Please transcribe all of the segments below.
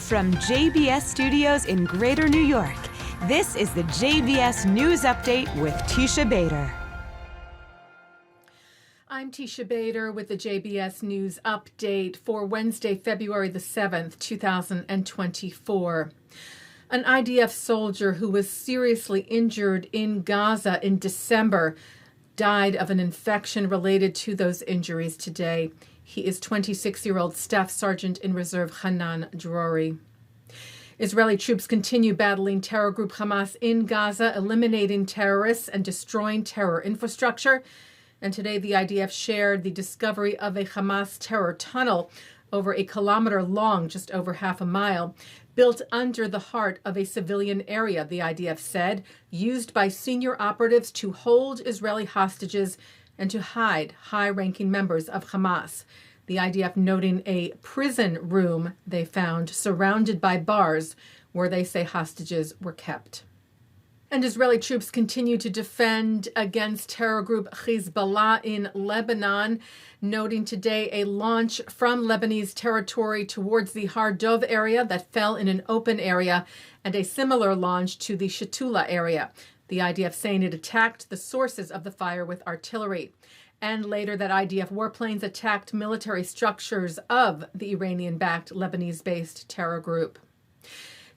From JBS Studios in Greater New York, this is the JBS News Update with Teisha Bader. I'm Teisha Bader with the JBS News Update for Wednesday, February the 7th, 2024. An IDF soldier who was seriously injured in Gaza in December died of an infection related to those injuries today. He is 26-year-old Staff Sergeant in Reserve Hanan Drori. Israeli troops continue battling terror group Hamas in Gaza, eliminating terrorists and destroying terror infrastructure. And today the IDF shared the discovery of a Hamas terror tunnel over a kilometer long, just over half a mile, built under the heart of a civilian area, the IDF said, used by senior operatives to hold Israeli hostages and to hide high-ranking members of Hamas. The IDF noting a prison room they found surrounded by bars where they say hostages were kept. And Israeli troops continue to defend against terror group Hezbollah in Lebanon, noting today a launch from Lebanese territory towards the Har Dov area that fell in an open area, and a similar launch to the Shatula area. The IDF saying it attacked the sources of the fire with artillery. And later that IDF warplanes attacked military structures of the Iranian-backed Lebanese-based terror group.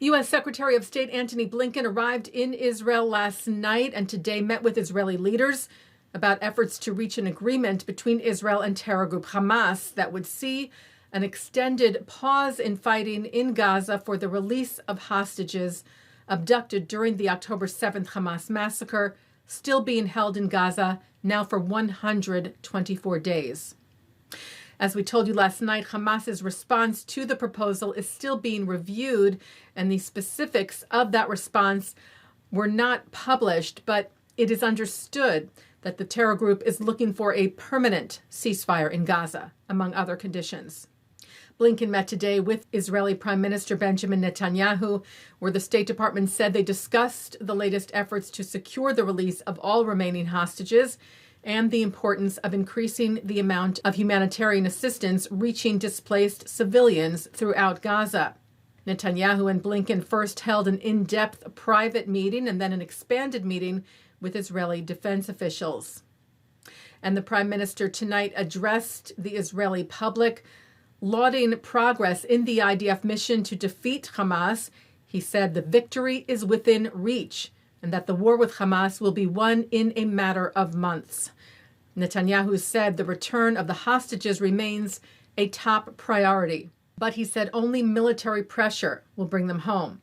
U.S. Secretary of State Antony Blinken arrived in Israel last night and today met with Israeli leaders about efforts to reach an agreement between Israel and terror group Hamas that would see an extended pause in fighting in Gaza for the release of hostages abducted during the October 7th Hamas massacre, still being held in Gaza now for 124 days. As we told you last night, Hamas's response to the proposal is still being reviewed, and the specifics of that response were not published, but it is understood that the terror group is looking for a permanent ceasefire in Gaza, among other conditions. Blinken met today with Israeli Prime Minister Benjamin Netanyahu, where the State Department said they discussed the latest efforts to secure the release of all remaining hostages and the importance of increasing the amount of humanitarian assistance reaching displaced civilians throughout Gaza. Netanyahu and Blinken first held an in-depth private meeting and then an expanded meeting with Israeli defense officials. And the Prime Minister tonight addressed the Israeli public, lauding progress in the IDF mission to defeat Hamas. He said the victory is within reach and that the war with Hamas will be won in a matter of months. Netanyahu said the return of the hostages remains a top priority, but he said only military pressure will bring them home.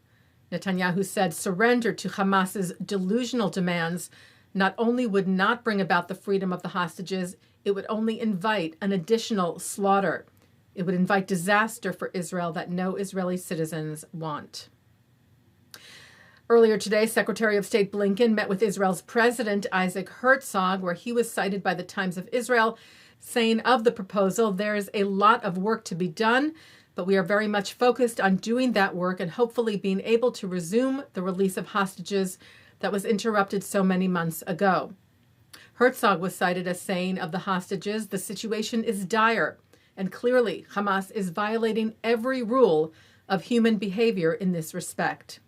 Netanyahu said surrender to Hamas's delusional demands not only would not bring about the freedom of the hostages, it would only invite an additional slaughter. It would invite disaster for Israel that no Israeli citizens want. Earlier today, Secretary of State Blinken met with Israel's President Isaac Herzog, where he was cited by the Times of Israel, saying of the proposal, there's a lot of work to be done, but we are very much focused on doing that work and hopefully being able to resume the release of hostages that was interrupted so many months ago. Herzog was cited as saying of the hostages, the situation is dire. And clearly, Hamas is violating every rule of human behavior in this respect.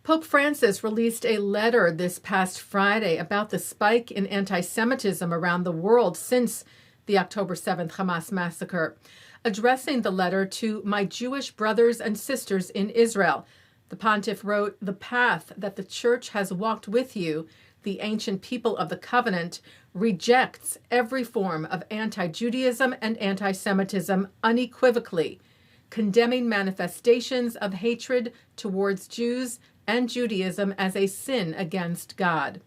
Pope Francis released a letter this past Friday about the spike in antisemitism around the world since the October 7th Hamas massacre. Addressing the letter to my Jewish brothers and sisters in Israel, the pontiff wrote, "The path that the Church has walked with you, the ancient people of the covenant, rejects every form of anti-Judaism and anti-Semitism unequivocally, condemning manifestations of hatred towards Jews and Judaism as a sin against God."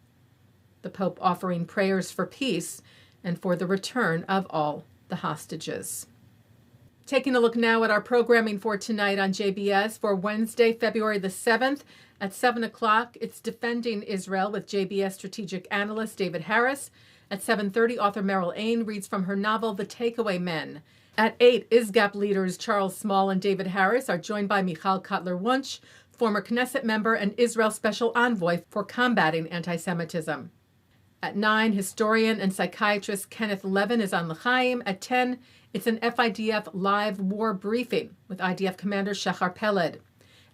The Pope offering prayers for peace and for the return of all the hostages. Taking a look now at our programming for tonight on JBS for Wednesday, February the 7th. At 7 o'clock, it's Defending Israel with JBS strategic analyst David Harris. At 7:30, author Meryl Ain reads from her novel The Takeaway Men. At 8, ISGAP leaders Charles Small and David Harris are joined by Michal Cotler-Wunsh, former Knesset member and Israel Special Envoy for combating anti-Semitism. At 9, historian and psychiatrist Kenneth Levin is on L'chaim. At 10, It's an FIDF live war briefing with IDF Commander Shahar Peled.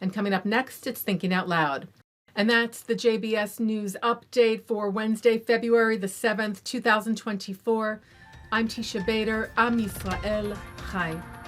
And coming up next, it's Thinking Out Loud. And that's the JBS News Update for Wednesday, February the 7th, 2024. I'm Teisha Bader. Am Yisrael Chai.